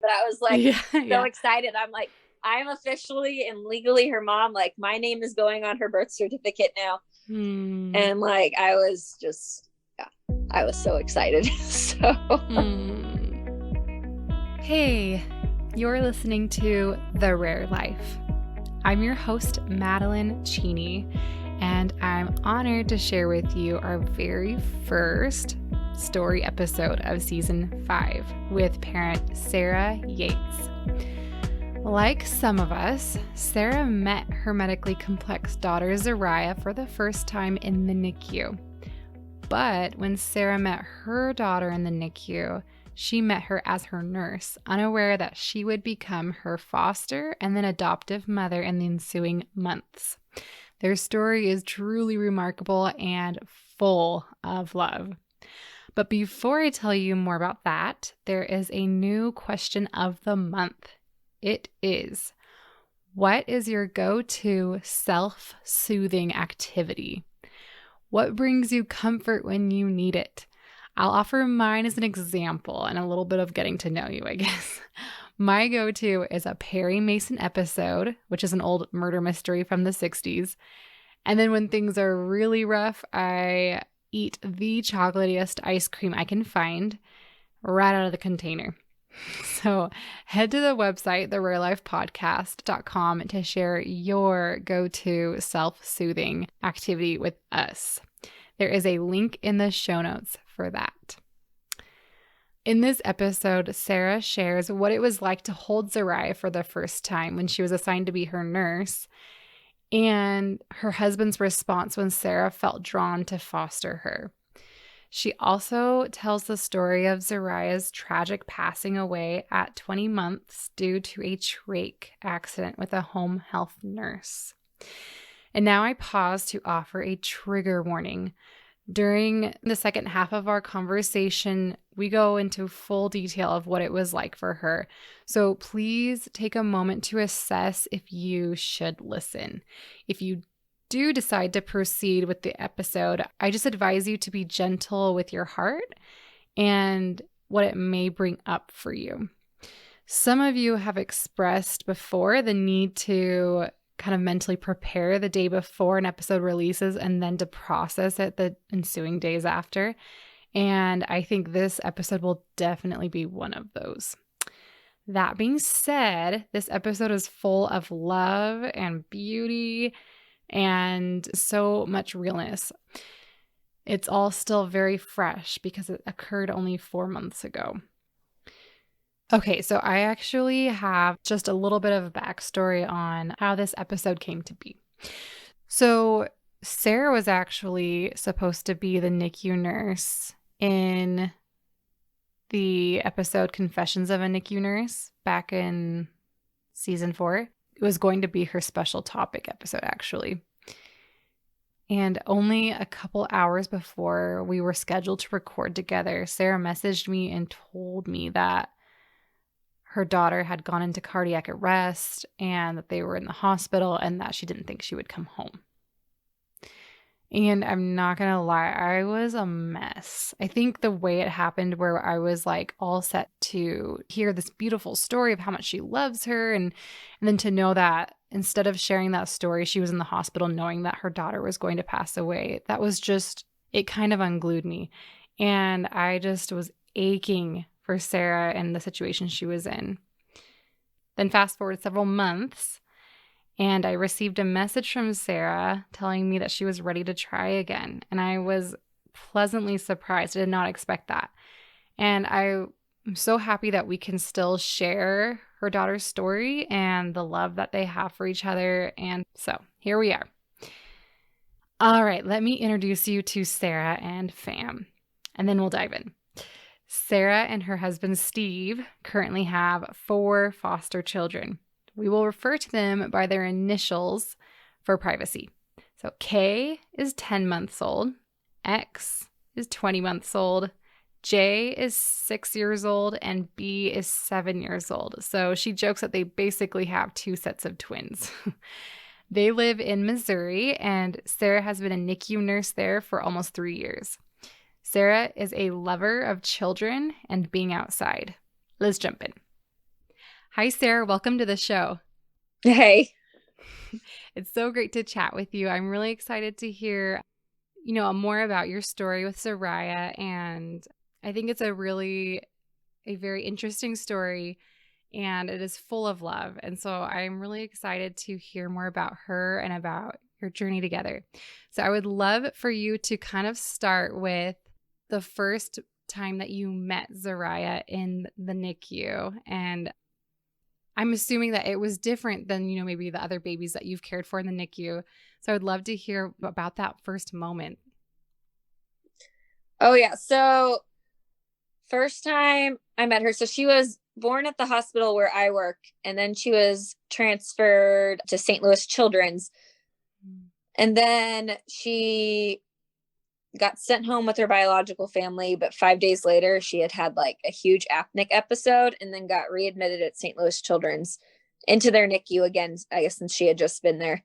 but I was like Yeah, so yeah. excited. I'm like, I'm officially and legally her mom. Like my name is going on her birth certificate now. Hmm. And like I was just, yeah, I was so excited. So Hmm. Hey, you're listening to The Rare Life. I'm your host, Madeline Cheney, and I'm honored to share with you our very first story episode of season 5 with parent Sarah Yates. Like some of us, Sarah met her medically complex daughter Zariah for the first time in the NICU. But when Sarah met her daughter in the NICU, she met her as her nurse, unaware that she would become her foster and then adoptive mother in the ensuing months. Their story is truly remarkable and full of love. But before I tell you more about that, there is a new question of the month. It is, what is your go-to self-soothing activity? What brings you comfort when you need it? I'll offer mine as an example and a little bit of getting to know you, I guess. My go-to is a Perry Mason episode, which is an old murder mystery from the 60s. And then when things are really rough, I eat the chocolatiest ice cream I can find right out of the container. So head to the website, therarelifepodcast.com, to share your go-to self-soothing activity with us. There is a link in the show notes for that. In this episode, Sarah shares what it was like to hold Zariah for the first time when she was assigned to be her nurse, and her husband's response when Sarah felt drawn to foster her. She also tells the story of Zariah's tragic passing away at 20 months due to a trach accident with a home health nurse. And now I pause to offer a trigger warning. During the second half of our conversation, we go into full detail of what it was like for her. So please take a moment to assess if you should listen. If you do decide to proceed with the episode, I just advise you to be gentle with your heart and what it may bring up for you. Some of you have expressed before the need to kind of mentally prepare the day before an episode releases and then to process it the ensuing days after. And I think this episode will definitely be one of those. That being said, this episode is full of love and beauty and so much realness. It's all still very fresh because it occurred only 4 months ago. Okay, so I actually have just a little bit of a backstory on how this episode came to be. So Sarah was actually supposed to be the NICU nurse in the episode Confessions of a NICU Nurse back in season 4. It was going to be her special topic episode, actually. And only a couple hours before we were scheduled to record together, Sarah messaged me and told me that her daughter had gone into cardiac arrest and that they were in the hospital and that she didn't think she would come home. And I'm not going to lie, I was a mess. I think the way it happened, where I was like all set to hear this beautiful story of how much she loves her, and then to know that instead of sharing that story, she was in the hospital knowing that her daughter was going to pass away. That was just, it kind of unglued me. And I just was aching for Sarah and the situation she was in. Then fast forward several months, and I received a message from Sarah telling me that she was ready to try again. And I was pleasantly surprised. I did not expect that. And I'm so happy that we can still share her daughter's story and the love that they have for each other. And so here we are. All right, let me introduce you to Sarah and fam, and then we'll dive in. Sarah and her husband Steve currently have 4 foster children. We will refer to them by their initials for privacy. So K is 10 months old, X is 20 months old, J is 6 years old, and B is 7 years old. So she jokes that they basically have 2 sets of twins. They live in Missouri, and Sarah has been a NICU nurse there for almost 3 years. Sarah is a lover of children and being outside. Let's jump in. Hi, Sarah. Welcome to the show. Hey. It's so great to chat with you. I'm really excited to hear, more about your story with Zariah. And I think it's a very interesting story, and it is full of love. And so I'm really excited to hear more about her and about your journey together. So I would love for you to kind of start with the first time that you met Zariah in the NICU. And I'm assuming that it was different than, maybe the other babies that you've cared for in the NICU. So I would love to hear about that first moment. Oh, yeah. So first time I met her, so she was born at the hospital where I work, and then she was transferred to St. Louis Children's. And then she got sent home with her biological family, but 5 days later, she had like a huge apneic episode and then got readmitted at St. Louis Children's into their NICU again, I guess, since she had just been there.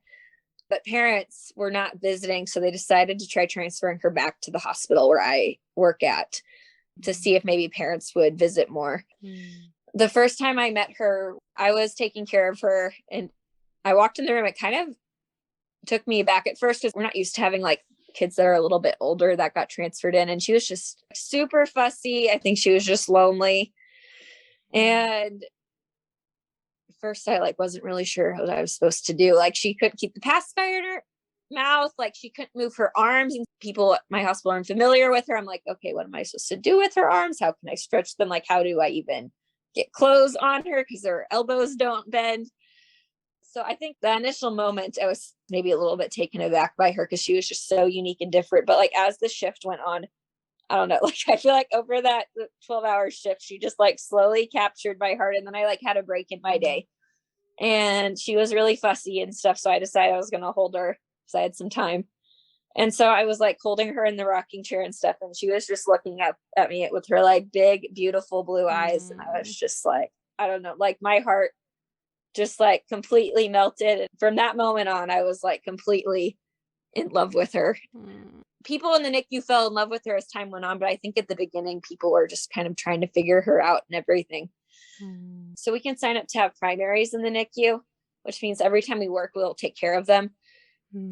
But parents were not visiting, so they decided to try transferring her back to the hospital where I work at to see if maybe parents would visit more. The first time I met her, I was taking care of her, and I walked in the room. It kind of took me back at first because we're not used to having like kids that are a little bit older that got transferred in, and she was just super fussy. I think she was just lonely. And first I like wasn't really sure what I was supposed to do. Like, she couldn't keep the pacifier in her mouth, like she couldn't move her arms, and people at my hospital aren't familiar with her. I'm like, okay, what am I supposed to do with her arms? How can I stretch them? Like, how do I even get clothes on her because her elbows don't bend? So I think the initial moment I was maybe a little bit taken aback by her because she was just so unique and different. But like as the shift went on, I don't know, like I feel like over that 12-hour shift, she just like slowly captured my heart. And then I like had a break in my day, and she was really fussy and stuff. So I decided I was going to hold her because I had some time. And so I was like holding her in the rocking chair and stuff. And she was just looking up at me with her like big, beautiful blue eyes. And I was just like, I don't know, like my heart just like completely melted. And from that moment on, I was like completely in love with her. People in the NICU fell in love with her as time went on, but I think at the beginning, people were just kind of trying to figure her out and everything. So we can sign up to have primaries in the NICU, which means every time we work, we'll take care of them.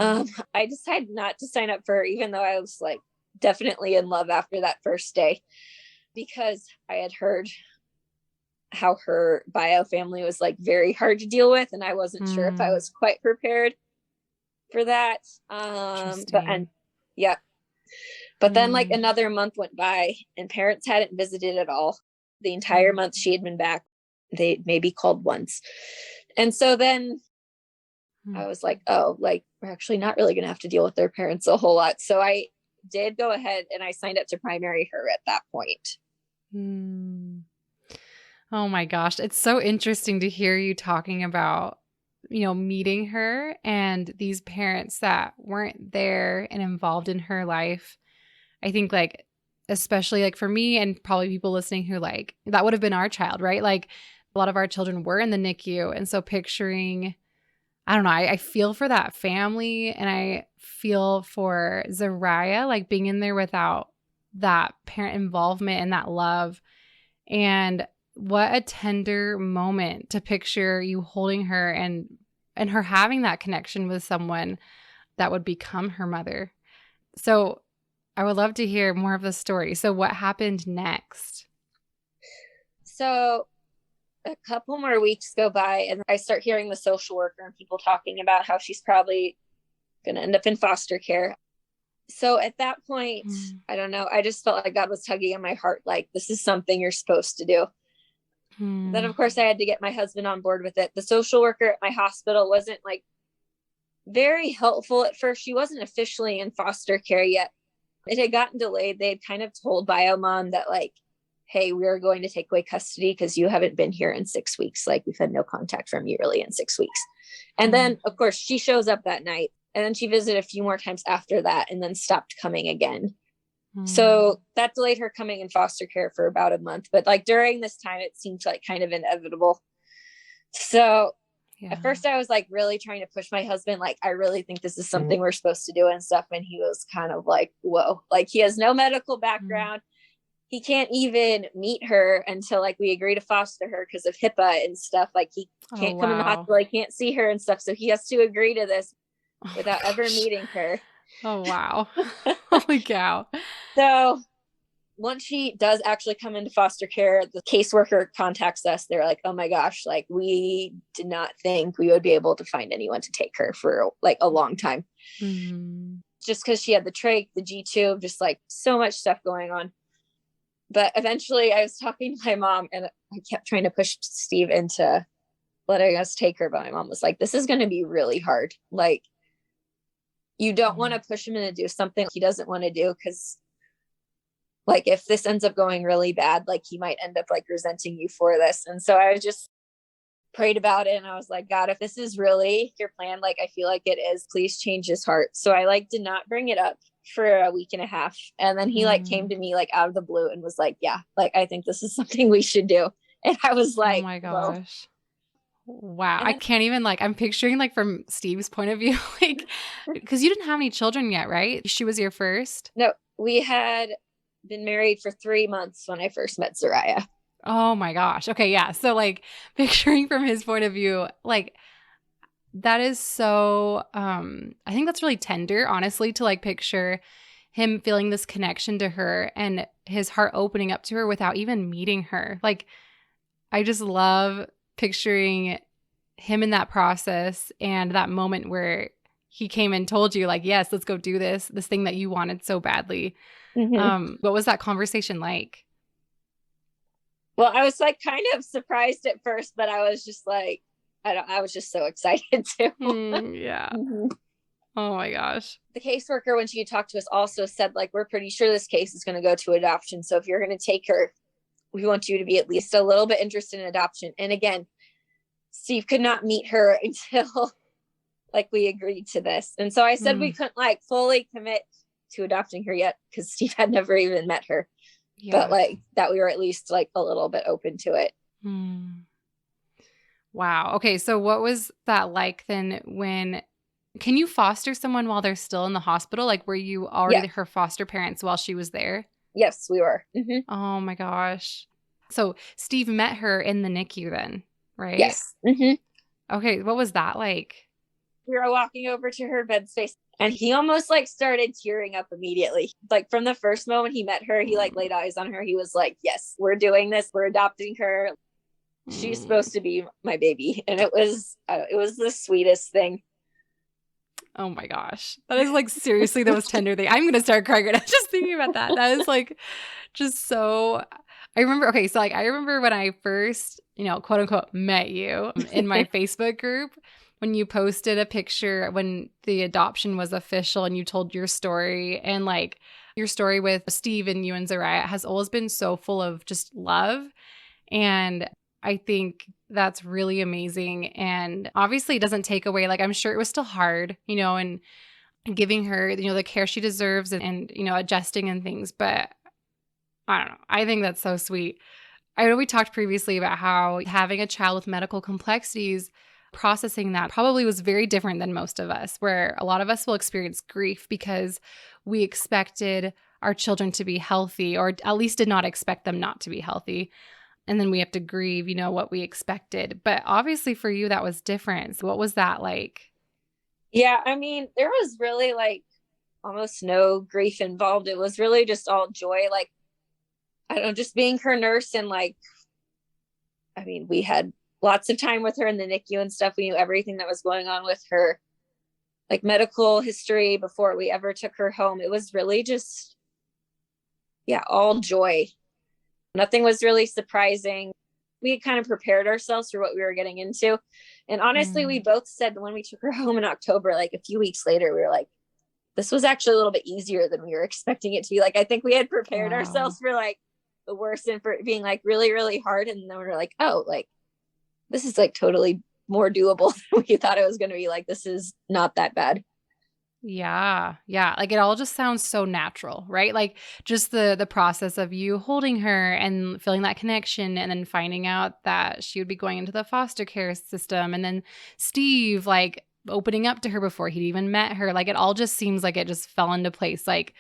I decided not to sign up for her, even though I was like definitely in love after that first day, because I had heard how her bio family was like very hard to deal with, and I wasn't sure if I was quite prepared for that. But then like another month went by and parents hadn't visited at all. The entire month she had been back, they maybe called once. And so then I was like, oh, like we're actually not really gonna have to deal with their parents a whole lot. So I did go ahead and I signed up to primary her at that point. Oh my gosh. It's so interesting to hear you talking about, meeting her and these parents that weren't there and involved in her life. I think like, especially like for me and probably people listening who like, that would have been our child, right? Like a lot of our children were in the NICU. And so picturing, I don't know, I feel for that family, and I feel for Zariah, like being in there without that parent involvement and that love. And what a tender moment to picture you holding her and her having that connection with someone that would become her mother. So I would love to hear more of the story. So what happened next? So a couple more weeks go by and I start hearing the social worker and people talking about how she's probably going to end up in foster care. So at that point, I don't know, I just felt like God was tugging on my heart, like, this is something you're supposed to do. Then, of course, I had to get my husband on board with it. The social worker at my hospital wasn't like very helpful at first. She wasn't officially in foster care yet. It had gotten delayed. They had kind of told Biomon that like, hey, we are going to take away custody because you haven't been here in 6 weeks. Like, we've had no contact from you really in 6 weeks. And then, of course, she shows up that night. And then she visited a few more times after that and then stopped coming again. So that delayed her coming in foster care for about a month. But like during this time, it seemed like kind of inevitable. So at first I was like really trying to push my husband. Like, I really think this is something we're supposed to do and stuff. And he was kind of like, whoa, like he has no medical background. he can't even meet her until like we agree to foster her because of HIPAA and stuff. Like he can't come in the hospital, he can't see her and stuff. So he has to agree to this without ever meeting her. Oh, wow. Holy cow. So once she does actually come into foster care, the caseworker contacts us. They're like, oh my gosh, like we did not think we would be able to find anyone to take her for like a long time. Mm-hmm. Just because she had the trach, the G-tube, just like so much stuff going on. But eventually I was talking to my mom and I kept trying to push Steve into letting us take her. But my mom was like, this is going to be really hard. Like, you don't want to push him into do something he doesn't want to do. Cause like, if this ends up going really bad, like he might end up like resenting you for this. And so I just prayed about it. And I was like, God, if this is really your plan, like, I feel like it is, please change his heart. So I like did not bring it up for a week and a half. And then he like came to me like out of the blue and was like, yeah, like, I think this is something we should do. And I was like, oh my whoa. gosh. Wow. I can't even like, I'm picturing like from Steve's point of view, like, because you didn't have any children yet, right? She was your first? No, we had been married for 3 months when I first met Zariah. Oh my gosh. Okay. Yeah. So like picturing from his point of view, like that is so, I think that's really tender, honestly, to like picture him feeling this connection to her and his heart opening up to her without even meeting her. Like, I just love picturing him in that process and that moment where he came and told you like, yes, let's go do this thing that you wanted so badly. Mm-hmm. What was that conversation like? Well, I was like kind of surprised at first, but I was just like, I was just so excited too. Yeah. Mm-hmm. Oh my gosh. The caseworker, when she talked to us, also said like, we're pretty sure this case is going to go to adoption. So if you're going to take her, we want you to be at least a little bit interested in adoption. And again, Steve could not meet her until like we agreed to this. And so I said we couldn't like fully commit to adopting her yet because Steve had never even met her. Yeah. But like that we were at least like a little bit open to it. Wow. Okay. So what was that like then can you foster someone while they're still in the hospital? Like were you already her foster parents while she was there? Yes, we were. Mm-hmm. Oh my gosh. So Steve met her in the NICU then, right? Yes. Mm-hmm. Okay. What was that like? We were walking over to her bed space and he almost like started tearing up immediately. Like from the first moment he met her, he like laid eyes on her. He was like, yes, we're doing this. We're adopting her. She's supposed to be my baby. And it was the sweetest thing. Oh my gosh. That is like seriously the most tender thing. I'm going to start crying right now just thinking about that. That is like just so, I remember when I first, quote unquote, met you in my Facebook group, when you posted a picture when the adoption was official and you told your story, and like your story with Steve and you and Zariah has always been so full of just love. And I think that's really amazing. And obviously it doesn't take away, like I'm sure it was still hard, and giving her, the care she deserves and adjusting and things. But I don't know. I think that's so sweet. I know we talked previously about how having a child with medical complexities, processing that probably was very different than most of us, where a lot of us will experience grief because we expected our children to be healthy, or at least did not expect them not to be healthy. And then we have to grieve, what we expected. But obviously for you, that was different. So what was that like? Yeah, I mean, there was really like almost no grief involved. It was really just all joy. Like, I don't know, just being her nurse and like, I mean, we had lots of time with her in the NICU and stuff. We knew everything that was going on with her, like medical history before we ever took her home. It was really just, all joy. Nothing was really surprising. We had kind of prepared ourselves for what we were getting into. And honestly, we both said when we took her home in October, like a few weeks later, we were like, this was actually a little bit easier than we were expecting it to be. Like, I think we had prepared ourselves for like the worst and for it being like really, really hard. And then we were like, oh, like this is like totally more doable than we thought it was going to be. Like, this is not that bad. Yeah. Yeah. Like it all just sounds so natural, right? Like just the process of you holding her and feeling that connection and then finding out that she would be going into the foster care system. And then Steve, like opening up to her before he'd even met her. Like it all just seems like it just fell into place. Like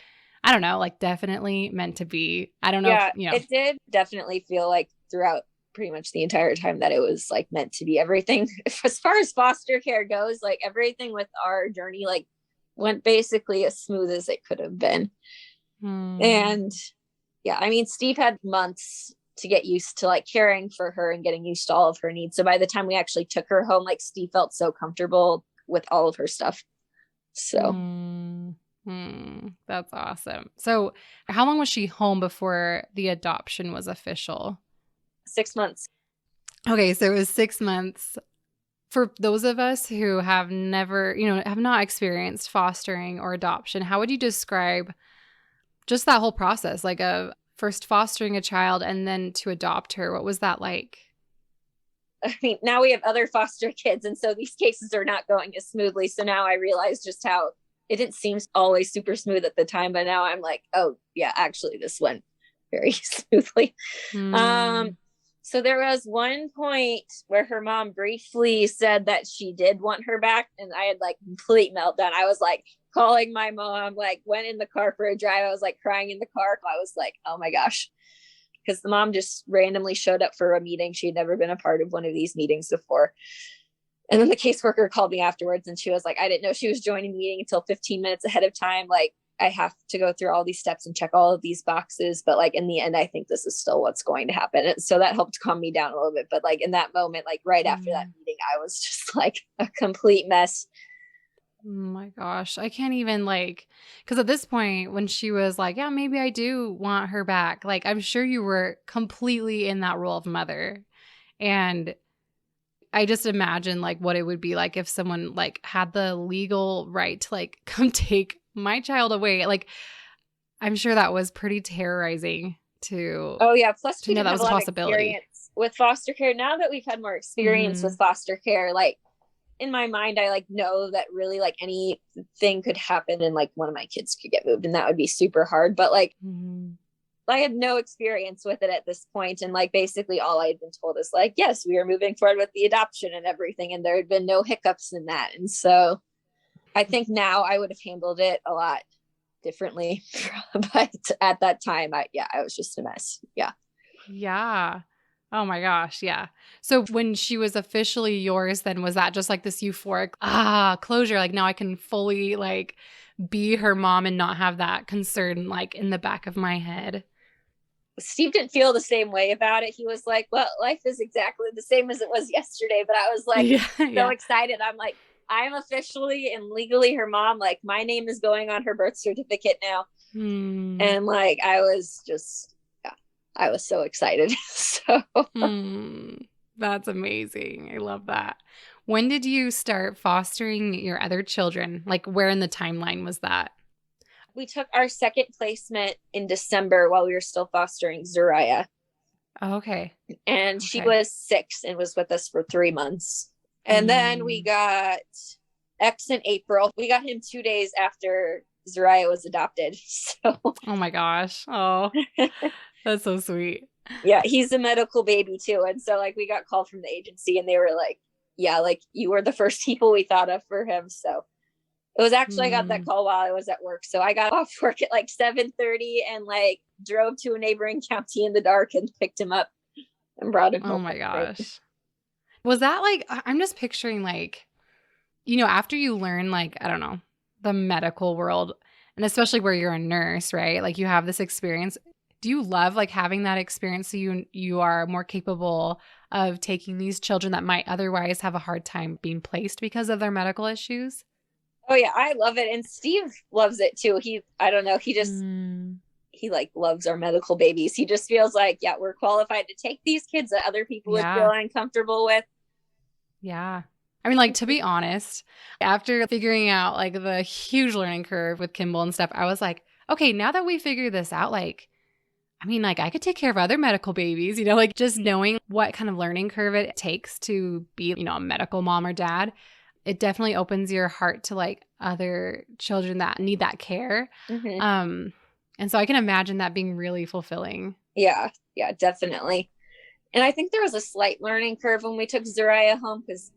I don't know, like definitely meant to be. I don't know if, Yeah, it did definitely feel like throughout pretty much the entire time that it was like meant to be. Everything as far as foster care goes, like everything with our journey like went basically as smooth as it could have been. And yeah, I mean, Steve had months to get used to like caring for her and getting used to all of her needs. So by the time we actually took her home, like Steve felt so comfortable with all of her stuff. So that's awesome. So how long was she home before the adoption was official? 6 months. Okay, so it was 6 months. For those of us who have never, have not experienced fostering or adoption, how would you describe just that whole process, like of first fostering a child and then to adopt her? What was that like? I mean, now we have other foster kids, and so these cases are not going as smoothly. So now I realize just how it didn't seem always super smooth at the time, but now I'm like, oh yeah, actually this went very smoothly. So there was one point where her mom briefly said that she did want her back, and I had like complete meltdown. I was like calling my mom, like went in the car for a drive. I was like crying in the car. I was like, oh my gosh. Because the mom just randomly showed up for a meeting. She had never been a part of one of these meetings before. And then the caseworker called me afterwards and she was like, I didn't know she was joining the meeting until 15 minutes ahead of time. Like, I have to go through all these steps and check all of these boxes. But like in the end, I think this is still what's going to happen. And so that helped calm me down a little bit. But like in that moment, like right after that meeting, I was just like a complete mess. Oh my gosh. I can't even because at this point when she was like, yeah, maybe I do want her back. Like, I'm sure you were completely in that role of mother. And I just imagine like what it would be like if someone like had the legal right to like come take my child away. Like, I'm sure that was pretty terrorizing to. Oh yeah. Plus to know that was a possibility with foster care. Now that we've had more experience with foster care, like in my mind, I like know that really like anything could happen and like one of my kids could get moved and that would be super hard. But like I had no experience with it at this point. And like basically all I had been told is like, yes, we are moving forward with the adoption and everything. And there had been no hiccups in that. And so I think now I would have handled it a lot differently. But at that time, I was just a mess. Yeah. Yeah. Oh my gosh. Yeah. So when she was officially yours, then was that just like this euphoric, closure? Like now I can fully like be her mom and not have that concern like in the back of my head. Steve didn't feel the same way about it. He was like, well, life is exactly the same as it was yesterday. But I was like, so excited. I'm like, I'm officially and legally her mom. Like my name is going on her birth certificate now. And like, I was so excited. So that's amazing. I love that. When did you start fostering your other children? Like where in the timeline was that? We took our second placement in December while we were still fostering Zariah. Oh, okay. And she was 6 and was with us for 3 months. And then we got X in April. We got him 2 days after Zariah was adopted. So oh my gosh. Oh, that's so sweet. Yeah, he's a medical baby too. And so like we got called from the agency and they were like, yeah, like you were the first people we thought of for him. So it was actually, I got that call while I was at work. So I got off work at like 7:30 and like drove to a neighboring county in the dark and picked him up and brought him home. Oh my gosh. Was that like, I'm just picturing like, after you learn like, I don't know, the medical world and especially where you're a nurse, right? Like you have this experience. Do you love like having that experience so you are more capable of taking these children that might otherwise have a hard time being placed because of their medical issues? Oh yeah, I love it. And Steve loves it too. I don't know, he just, he like loves our medical babies. He just feels like, yeah, we're qualified to take these kids that other people would feel uncomfortable with. Yeah. I mean, like, to be honest, after figuring out like the huge learning curve with Kimball and stuff, I was like, okay, now that we figured this out, like, I mean, like I could take care of other medical babies, like just knowing what kind of learning curve it takes to be, a medical mom or dad. It definitely opens your heart to like other children that need that care. And so I can imagine that being really fulfilling. Yeah, definitely. And I think there was a slight learning curve when we took Zariah home because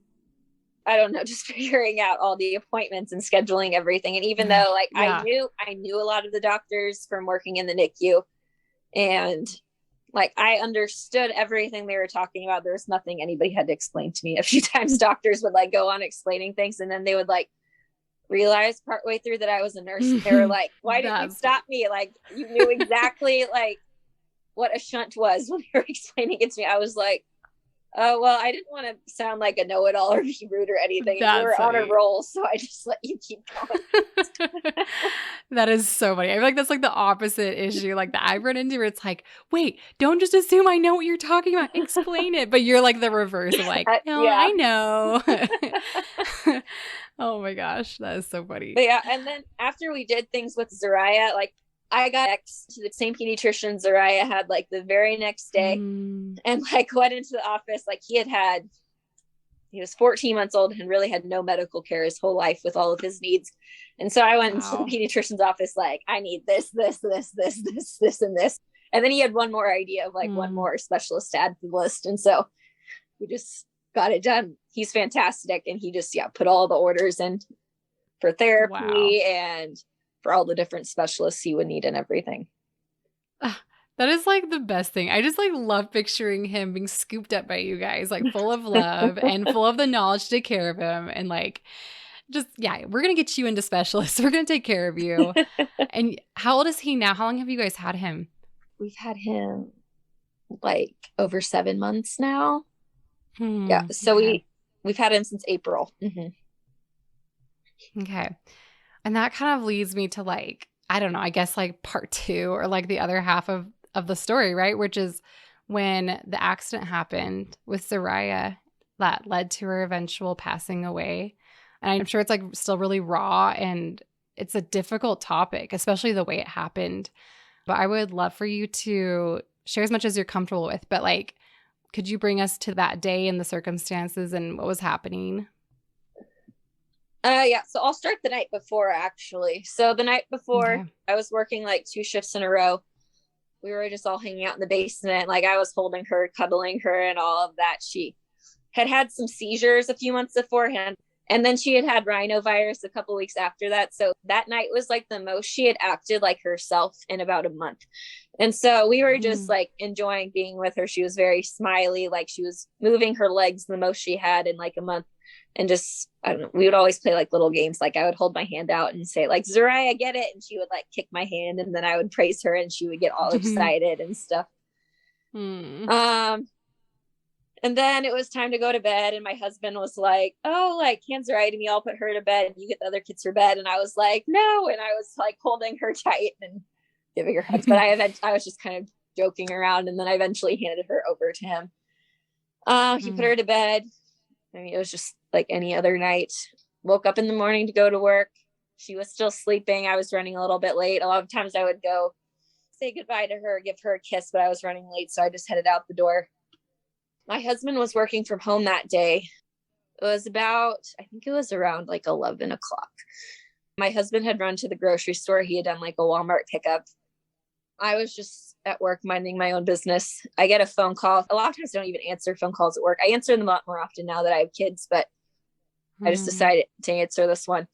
I don't know, just figuring out all the appointments and scheduling everything. And even though like Yeah. I knew a lot of the doctors from working in the NICU, and like I understood everything they were talking about. There was nothing anybody had to explain to me. A few times doctors would like go on explaining things, and then they would like realize partway through that I was a nurse. They were like, why didn't you stop me? Like, you knew exactly like what a shunt was when you were explaining it to me. I was like, oh, well, I didn't want to sound like a know-it-all or be rude or anything. And you were on a roll, so I just let you keep going. That is so funny. I feel like that's like the opposite issue like that I run into where it's like, wait, don't just assume I know what you're talking about. Explain it. But you're like the reverse of like, no, yeah. I know. Oh my gosh, that is so funny. But yeah, and then after we did things with Zariah, like I got next to the same pediatrician Zariah had like the very next day, and like went into the office. Like he was 14 months old and really had no medical care his whole life with all of his needs. And so I went into the pediatrician's office like, I need this, and this. And then he had one more idea of like one more specialist to add to the list. And so we just got it done. He's fantastic. And he just, put all the orders in for therapy and for all the different specialists he would need and everything. That is like the best thing. I just like love picturing him being scooped up by you guys, like full of love and full of the knowledge to take care of him. And like, just, we're going to get you into specialists. We're going to take care of you. And how old is he now? How long have you guys had him? We've had him like over 7 months now. Yeah. So we've had him since April. Okay. And that kind of leads me to like, I don't know, I guess like part 2 or like the other half of the story, right? Which is when the accident happened with Zariah that led to her eventual passing away. And I'm sure it's like still really raw and it's a difficult topic, especially the way it happened. But I would love for you to share as much as you're comfortable with. But like, could you bring us to that day and the circumstances and what was happening? So I'll start the night before, actually. So the night before, I was working like 2 shifts in a row. We were just all hanging out in the basement. Like I was holding her, cuddling her and all of that. She had some seizures a few months beforehand. And then she had rhinovirus a couple weeks after that. So that night was like the most she had acted like herself in about a month. And so we were just like enjoying being with her. She was very smiley. Like she was moving her legs the most she had in like a month. And just, I don't know, we would always play like little games. Like I would hold my hand out and say like, Zariah, get it. And she would like kick my hand and then I would praise her and she would get all excited and stuff. And then it was time to go to bed. And my husband was like, oh, like hand Zariah to me. I'll put her to bed and you get the other kids to bed. And I was like, no. And I was like holding her tight and giving her hugs. But I was just kind of joking around. And then I eventually handed her over to him. He put her to bed. I mean, it was just like any other night. Woke up in the morning to go to work. She was still sleeping. I was running a little bit late. A lot of times I would go say goodbye to her, give her a kiss, but I was running late. So I just headed out the door. My husband was working from home that day. It was I think it was around like 11 o'clock. My husband had run to the grocery store. He had done like a Walmart pickup. I was just at work minding my own business. I get a phone call. A lot of times I don't even answer phone calls at work. I answer them a lot more often now that I have kids, but I just decided to answer this one.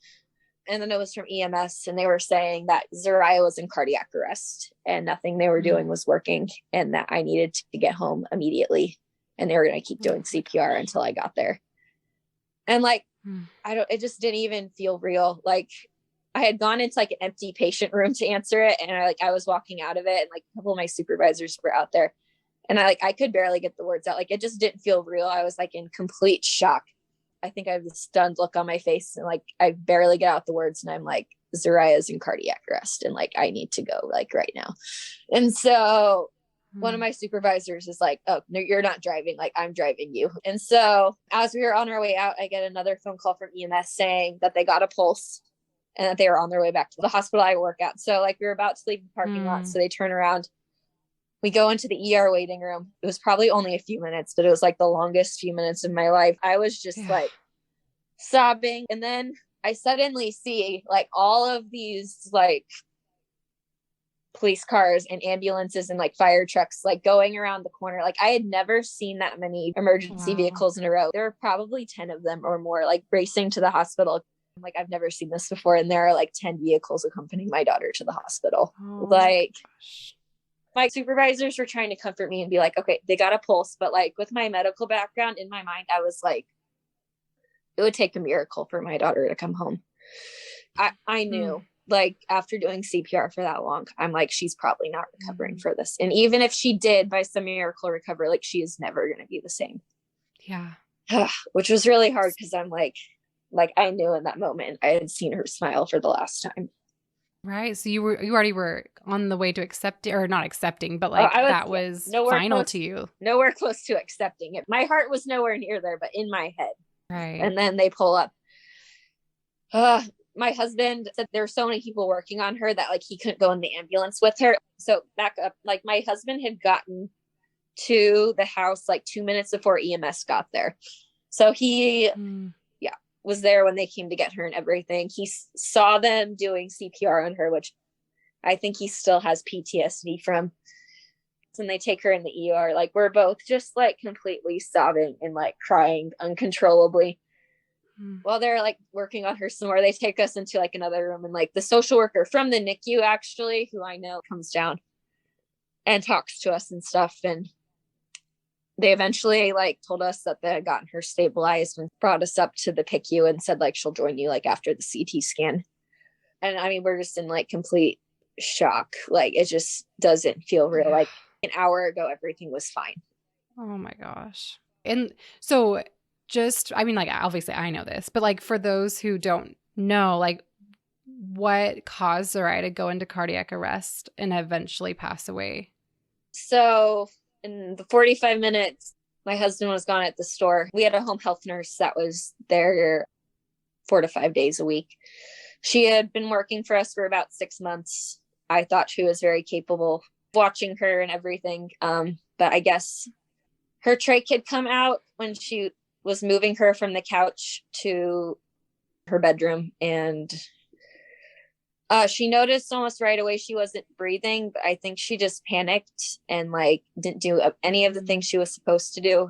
And then it was from EMS and they were saying that Zariah was in cardiac arrest and nothing they were doing was working and that I needed to get home immediately. And they were going to keep doing CPR until I got there. And like, it just didn't even feel real. Like I had gone into like an empty patient room to answer it. And I was walking out of it and like a couple of my supervisors were out there and I could barely get the words out. Like it just didn't feel real. I was like in complete shock. I think I have this stunned look on my face and like, I barely get out the words and I'm like, Zariah's in cardiac arrest and like, I need to go like right now. And so one of my supervisors is like, oh, no, you're not driving. Like I'm driving you. And so as we were on our way out, I get another phone call from EMS saying that they got a pulse and that they were on their way back to the hospital I work at. So like we were about to leave the parking lot. So they turn around. We go into the ER waiting room. It was probably only a few minutes, but it was like the longest few minutes of my life. I was just like sobbing. And then I suddenly see like all of these like police cars and ambulances and like fire trucks like going around the corner. Like I had never seen that many emergency vehicles in a row. There were probably 10 of them or more, like racing to the hospital. Like I've never seen this before. And there are like 10 vehicles accompanying my daughter to the hospital. Like my supervisors were trying to comfort me and be like, okay, they got a pulse. But like with my medical background in my mind, I was like, it would take a miracle for my daughter to come home. I knew like after doing CPR for that long, I'm like, she's probably not recovering for this. And even if she did by some miracle recover, like she is never going to be the same. Yeah. Which was really hard because I'm like I knew in that moment I had seen her smile for the last time. Right. So you already were on the way to accepting, or not accepting, but like that was final to you. Nowhere close to accepting it. My heart was nowhere near there, but in my head. Right. And then they pull up. My husband said there were so many people working on her that like he couldn't go in the ambulance with her. So back up, like my husband had gotten to the house like 2 minutes before EMS got there. So he was there when they came to get her and everything. He saw them doing CPR on her, which I think he still has PTSD from. And they take her in the ER. Like we're both just like completely sobbing and like crying uncontrollably. While they're like working on her some more, they take us into like another room, and like the social worker from the NICU, actually, who I know, comes down and talks to us and stuff. And they eventually like told us that they had gotten her stabilized and brought us up to the PICU and said like she'll join you like after the CT scan. And I mean, we're just in like complete shock. Like it just doesn't feel real. Like an hour ago, everything was fine. Oh my gosh. And so just, I mean, like, obviously I know this, but like for those who don't know, like what caused Zariah to go into cardiac arrest and eventually pass away? So in the 45 minutes, my husband was gone at the store. We had a home health nurse that was there 4 to 5 days a week. She had been working for us for about 6 months. I thought she was very capable of watching her and everything. But I guess her trach had come out when she was moving her from the couch to her bedroom, and she noticed almost right away she wasn't breathing, but I think she just panicked and like didn't do any of the things she was supposed to do.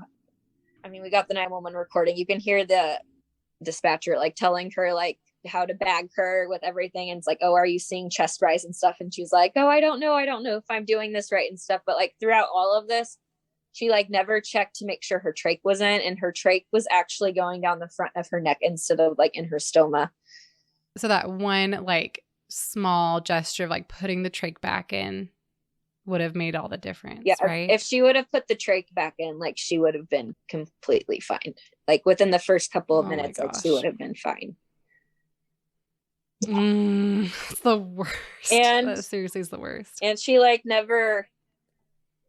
I mean, we got the 911 recording. You can hear the dispatcher like telling her like how to bag her with everything, and it's like, oh, are you seeing chest rise and stuff? And she's like, oh, I don't know if I'm doing this right and stuff. But like throughout all of this, she like never checked to make sure her trach was in, and her trach was actually going down the front of her neck instead of like in her stoma. So that one like small gesture of like putting the trach back in would have made all the difference. Yeah, right? If she would have put the trach back in, like she would have been completely fine. Like within the first couple of minutes, like she would have been fine. It's the worst. And that seriously is the worst. And she like never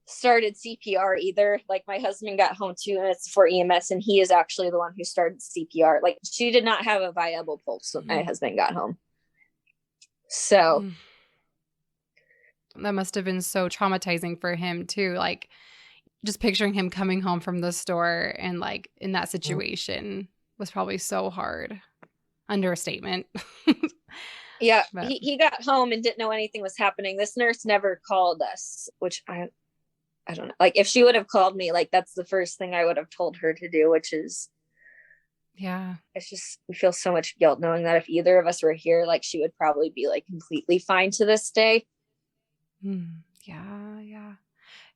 started CPR either. Like my husband got home 2 minutes before EMS, and he is actually the one who started CPR. Like she did not have a viable pulse when my husband got home. So that must have been so traumatizing for him too. Like just picturing him coming home from the store and like in that situation was probably so hard. Understatement. Yeah, he got home and didn't know anything was happening. This nurse never called us, which I don't know. Like if she would have called me, like that's the first thing I would have told her to do, which is, yeah, it's just, we feel so much guilt knowing that if either of us were here, like she would probably be like completely fine to this day. Yeah.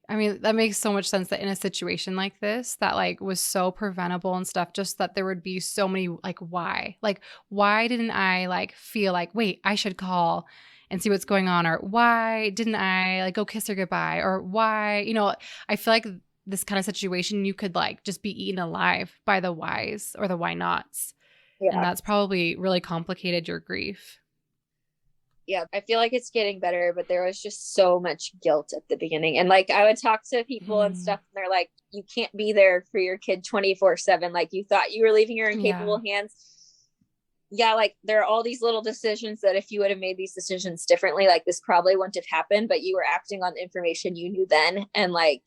I mean, that makes so much sense that in a situation like this that like was so preventable and stuff, just that there would be so many like, why didn't I like feel like, wait, I should call and see what's going on? Or why didn't I like go kiss her goodbye? Or why, I feel like this kind of situation, you could like just be eaten alive by the whys or the why nots. Yeah. And that's probably really complicated your grief. Yeah, I feel like it's getting better, but there was just so much guilt at the beginning. And like I would talk to people and stuff, and they're like, you can't be there for your kid 24/7. Like you thought you were leaving her in capable hands. Yeah, like there are all these little decisions that if you would have made these decisions differently, like this probably wouldn't have happened, but you were acting on the information you knew then. And like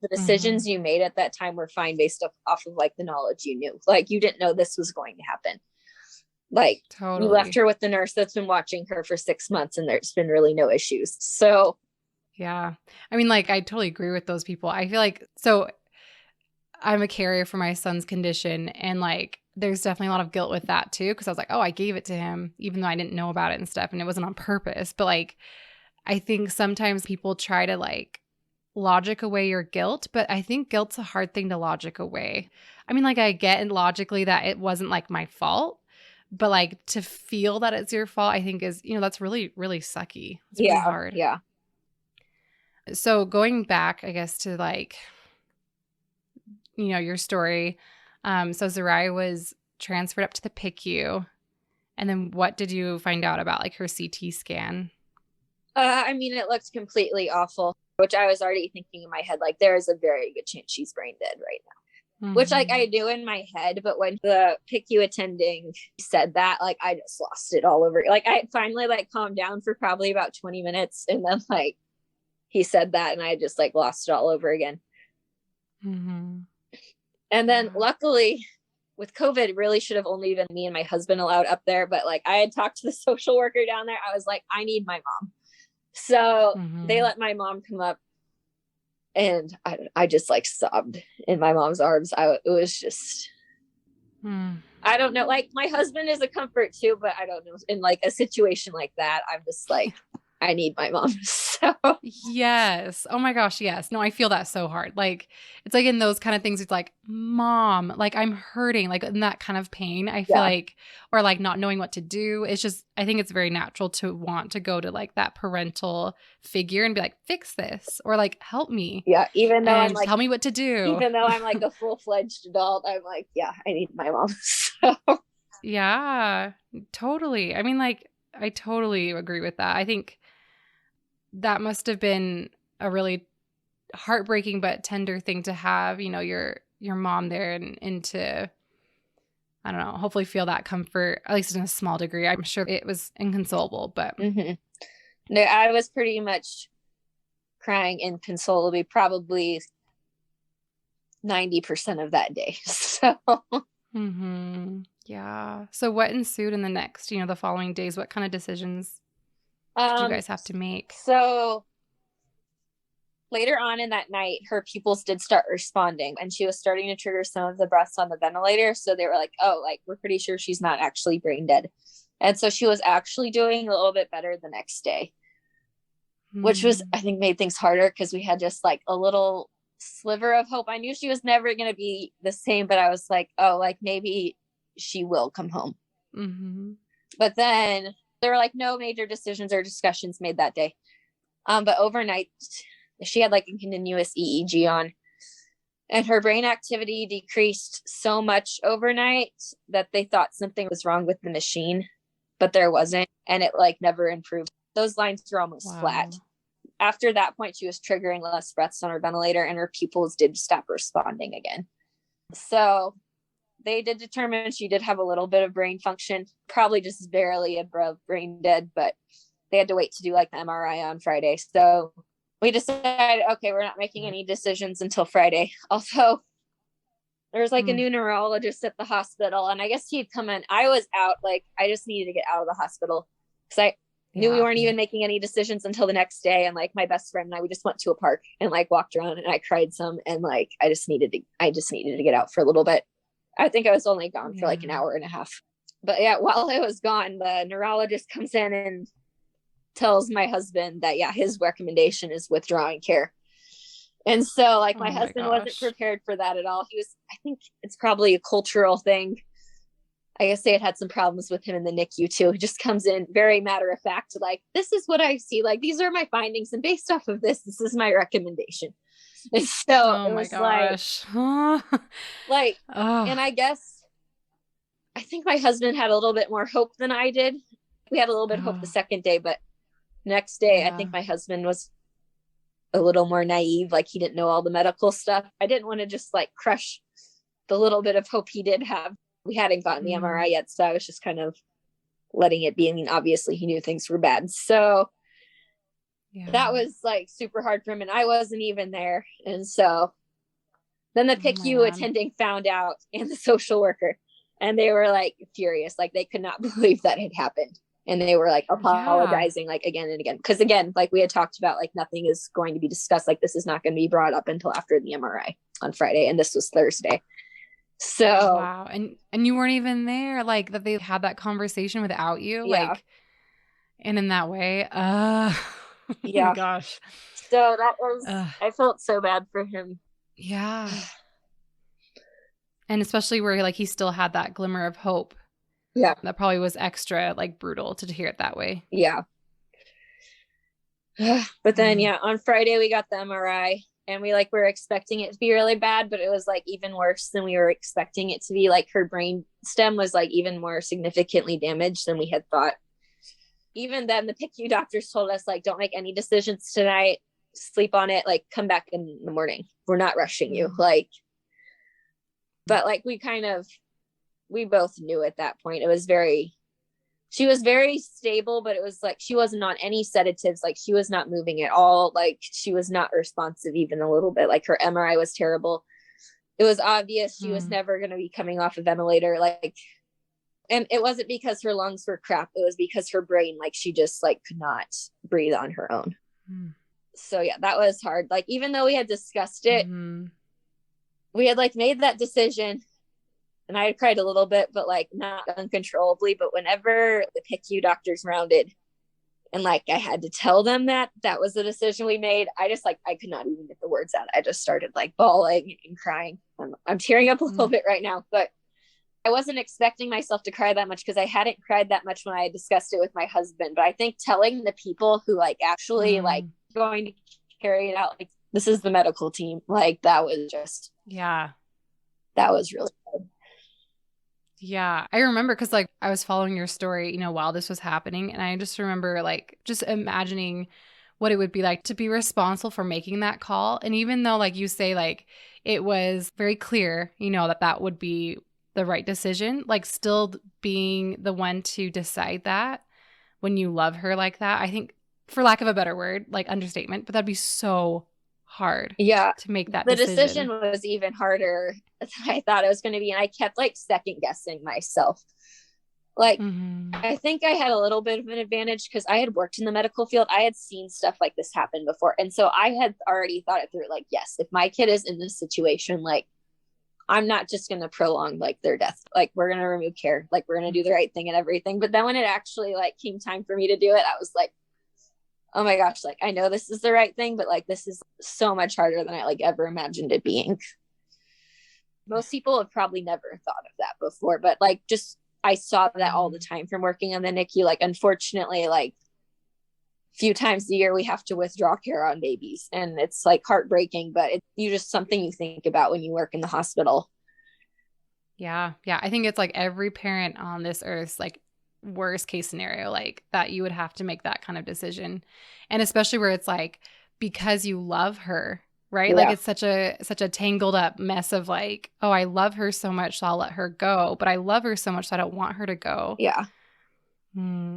the decisions you made at that time were fine based off of like the knowledge you knew. Like you didn't know this was going to happen. Like we left Totally. her with the nurse that's been watching her for 6 months and there's been really no issues. So Yeah. I mean, like, I totally agree with those people. I feel like, so I'm a carrier for my son's condition, and like, there's definitely a lot of guilt with that too. Cause I was like, oh, I gave it to him, even though I didn't know about it and stuff. And it wasn't on purpose. But like, I think sometimes people try to like logic away your guilt, but I think guilt's a hard thing to logic away. I mean, like, I get it logically that it wasn't like my fault, but like to feel that it's your fault, I think is, that's really, really sucky. It's really yeah, hard. yeah. So going back, I guess, to like, your story. So Zariah was transferred up to the PICU. And then what did you find out about like her CT scan? I mean, it looked completely awful, which I was already thinking in my head, like, there is a very good chance she's brain dead right now, which like I knew in my head. But when the PICU attending said that, like, I just lost it all over. Like, I finally like calmed down for probably about 20 minutes. And then like he said that and I just like lost it all over again. Mm-hmm. And then luckily with COVID, it really should have only been me and my husband allowed up there. But like I had talked to the social worker down there. I was like, I need my mom. So they let my mom come up, and I just like sobbed in my mom's arms. It was just, I don't know. Like my husband is a comfort too, but I don't know. In like a situation like that, I'm just like, I need my mom. So Yes. Oh my gosh. Yes. No, I feel that so hard. Like, it's like in those kind of things, it's like, mom, like I'm hurting, like in that kind of pain. I feel like, or like not knowing what to do. It's just, I think it's very natural to want to go to like that parental figure and be like, fix this, or like, help me. Yeah. Even though I'm just like, tell me what to do. Even though I'm like a full-fledged adult, I'm like, yeah, I need my mom. So yeah, totally. I mean, like, I totally agree with that. I think that must have been a really heartbreaking but tender thing to have, your mom there, and to, I don't know, hopefully feel that comfort, at least in a small degree. I'm sure it was inconsolable, but no, I was pretty much crying inconsolably probably 90% of that day. So yeah. So what ensued in the next, the following days? What kind of decisions did you guys have to make? So later on in that night, her pupils did start responding, and she was starting to trigger some of the breaths on the ventilator. So they were like, oh, like, we're pretty sure she's not actually brain dead. And so she was actually doing a little bit better the next day, which was, I think, made things harder because we had just like a little sliver of hope. I knew she was never going to be the same, but I was like, oh, like maybe she will come home. But then there were like no major decisions or discussions made that day. But overnight, she had like a continuous EEG on, and her brain activity decreased so much overnight that they thought something was wrong with the machine, but there wasn't. And it like never improved. Those lines were almost flat. After that point, she was triggering less breaths on her ventilator, and her pupils did stop responding again. So they did determine she did have a little bit of brain function, probably just barely above brain dead, but they had to wait to do like the MRI on Friday. So we decided, okay, we're not making any decisions until Friday. Also, there was like a new neurologist at the hospital, and I guess he'd come in. I was out, like I just needed to get out of the hospital because I knew we weren't even making any decisions until the next day. And like my best friend and I, we just went to a park and like walked around, and I cried some, and like I just needed to get out for a little bit. I think I was only gone for like an hour and a half. But yeah, while I was gone, the neurologist comes in and tells my husband that, yeah, his recommendation is withdrawing care. And so like my husband wasn't prepared for that at all. He was, I think it's probably a cultural thing. I guess they had some problems with him in the NICU too. He just comes in very matter of fact, like, this is what I see. Like, these are my findings. And based off of this is my recommendation. And so it was like, and I guess, I think my husband had a little bit more hope than I did. We had a little bit of hope the second day, but next day, I think my husband was a little more naive. Like he didn't know all the medical stuff. I didn't want to just like crush the little bit of hope he did have. We hadn't gotten the MRI yet. So I was just kind of letting it be. I mean, obviously he knew things were bad. So that was like super hard for him. And I wasn't even there. And so then the PICU attending found out, and the social worker. And they were like furious. Like they could not believe that had happened. And they were like apologizing like again and again. Cause again, like we had talked about, like nothing is going to be discussed. Like this is not going to be brought up until after the MRI on Friday. And this was Thursday. So wow. And you weren't even there, like that they had that conversation without you. yeah. Like, and in that way, yeah. Oh my gosh. So that was, I felt so bad for him. Yeah. And especially where like he still had that glimmer of hope. Yeah. That probably was extra like brutal to hear it that way. Yeah. But then, yeah, on Friday we got the MRI and we like were expecting it to be really bad, but it was like even worse than we were expecting it to be. Like her brain stem was like even more significantly damaged than we had thought. Even then, the PICU doctors told us, like, don't make any decisions tonight, sleep on it, like come back in the morning. We're not rushing you. Like, but like we both knew at that point, she was very stable, but it was like, she wasn't on any sedatives. Like she was not moving at all. Like she was not responsive even a little bit. Like her MRI was terrible. It was obvious she was never going to be coming off a ventilator. Like, and it wasn't because her lungs were crap. It was because her brain, like she just like could not breathe on her own. So yeah, that was hard. Like, even though we had discussed it, we had like made that decision and I had cried a little bit, but like not uncontrollably. But whenever the PICU doctors rounded and like I had to tell them that was the decision we made, I just like, I could not even get the words out. I just started like bawling and crying. I'm tearing up a little bit right now, but I wasn't expecting myself to cry that much because I hadn't cried that much when I had discussed it with my husband. But I think telling the people who like actually like going to carry it out, like this is the medical team, like that was just, that was really good. Yeah, I remember because like I was following your story, you know, while this was happening. And I just remember like just imagining what it would be like to be responsible for making that call. And even though like you say, like it was very clear, you know, that would be the right decision, like still being the one to decide that when you love her like that, I think, for lack of a better word, like understatement, but that'd be so hard to make that decision. The decision was even harder than I thought it was going to be. And I kept like second guessing myself. Like, I think I had a little bit of an advantage because I had worked in the medical field. I had seen stuff like this happen before. And so I had already thought it through, like, yes, if my kid is in this situation, like, I'm not just going to prolong like their death. Like we're going to remove care. Like we're going to do the right thing and everything. But then when it actually like came time for me to do it, I was like, oh my gosh, like I know this is the right thing, but like this is so much harder than I like ever imagined it being. Most people have probably never thought of that before, but like just I saw that all the time from working on the NICU. Like unfortunately, like a few times a year we have to withdraw care on babies, and it's like heartbreaking, but it's just something you think about when you work in the hospital. Yeah. I think it's like every parent on this earth's like worst case scenario, like that you would have to make that kind of decision. And especially where it's like, because you love her, right? Yeah. Like it's such a tangled up mess of like, oh, I love her so much, so I'll let her go. But I love her so much, so I don't want her to go. Yeah.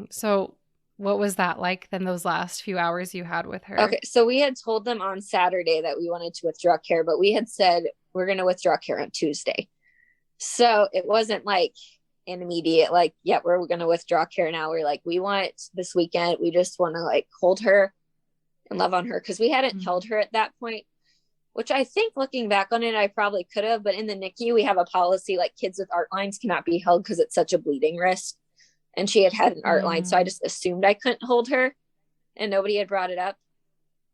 So what was that like then, those last few hours you had with her? Okay. So we had told them on Saturday that we wanted to withdraw care, but we had said we're going to withdraw care on Tuesday. So it wasn't like an immediate, like, yeah, we're going to withdraw care now. We're like, we want this weekend. We just want to like hold her and love on her. Cause we hadn't held her at that point, which I think looking back on it, I probably could have, but in the NICU, we have a policy like kids with art lines cannot be held because it's such a bleeding risk. And she had an art line. So I just assumed I couldn't hold her and nobody had brought it up.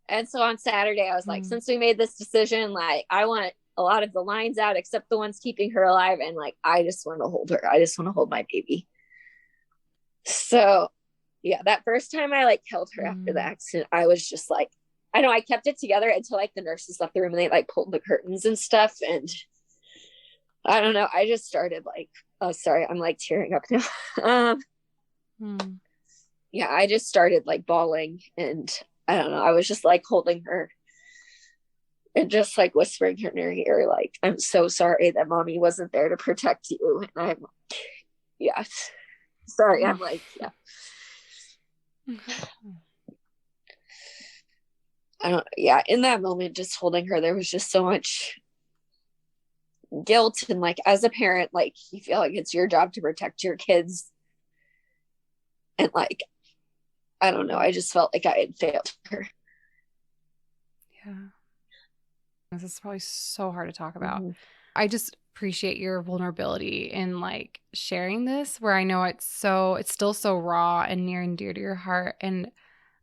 And so on Saturday, I was like, since we made this decision, like I want a lot of the lines out except the ones keeping her alive. And like, I just want to hold her. I just want to hold my baby. So yeah, that first time I like held her after the accident, I was just like, I know I kept it together until like the nurses left the room and they like pulled the curtains and stuff. And I don't know. I just started like, oh, sorry. I'm like tearing up now. Yeah, I just started like bawling and I don't know. I was just like holding her and just like whispering her in her ear, like, I'm so sorry that mommy wasn't there to protect you. And I'm, yeah, sorry. I'm like, yeah. I don't, yeah. In that moment, just holding her, there was just so much guilt, and like as a parent, like you feel like it's your job to protect your kids, and like I don't know, I just felt like I had failed her. Yeah, this is probably so hard to talk about. Mm-hmm. I just appreciate your vulnerability in like sharing this, where I know it's still so raw and near and dear to your heart. And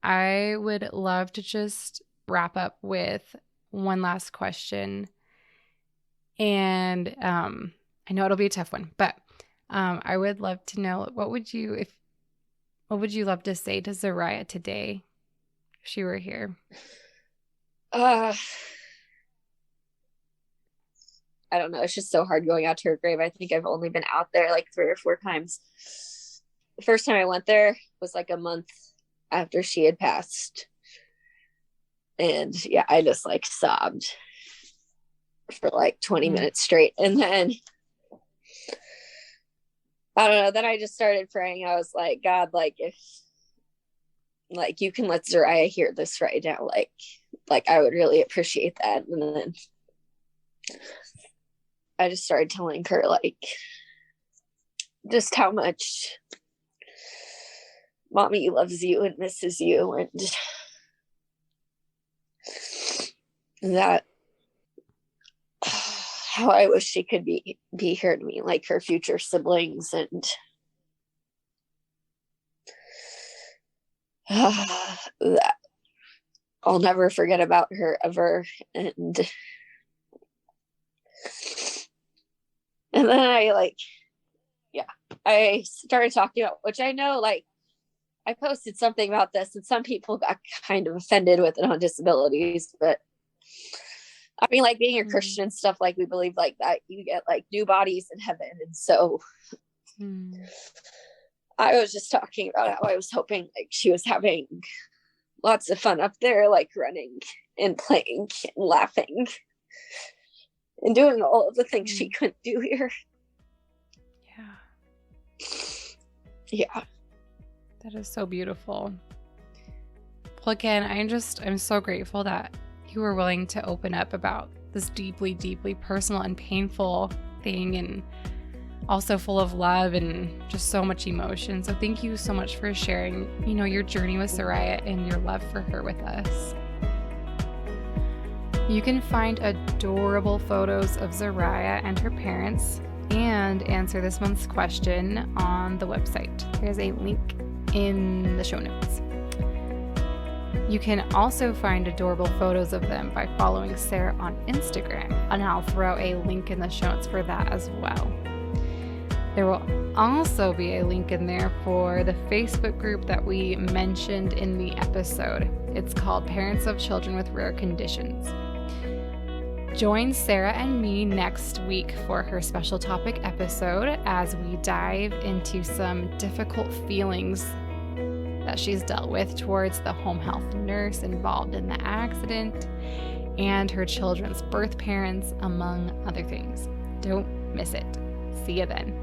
I would love to just wrap up with one last question. And I know it'll be a tough one, but I would love to know, what would you love to say to Zariah today if she were here? I don't know. It's just so hard going out to her grave. I think I've only been out there like 3 or 4 times. The first time I went there was like a month after she had passed. And yeah, I just like sobbed for like 20 minutes straight. And then I don't know, then I just started praying. I was like, God, like if like you can let Zariah hear this right now, like I would really appreciate that. And then I just started telling her like just how much mommy loves you and misses you, and that how I wish she could be here to me like her future siblings, and that I'll never forget about her ever. And then I started talking about, which I know, like, I posted something about this and some people got kind of offended with it on disabilities, but I mean, like being a Christian and stuff, like we believe like that you get like new bodies in heaven. And so I was just talking about how I was hoping like she was having lots of fun up there, like running and playing and laughing and doing all of the things she couldn't do here. Yeah. That is so beautiful. Well, again, I'm so grateful that you were willing to open up about this deeply, deeply personal and painful thing, and also full of love and just so much emotion. So thank you so much for sharing, your journey with Zariah and your love for her with us. You can find adorable photos of Zariah and her parents and answer this month's question on the website. There's a link in the show notes. You can also find adorable photos of them by following Sarah on Instagram, and I'll throw a link in the show notes for that as well. There will also be a link in there for the Facebook group that we mentioned in the episode. It's called Parents of Children with Rare Conditions. Join Sarah and me next week for her special topic episode as we dive into some difficult feelings that she's dealt with towards the home health nurse involved in the accident and her children's birth parents, among other things. Don't miss it. See you then.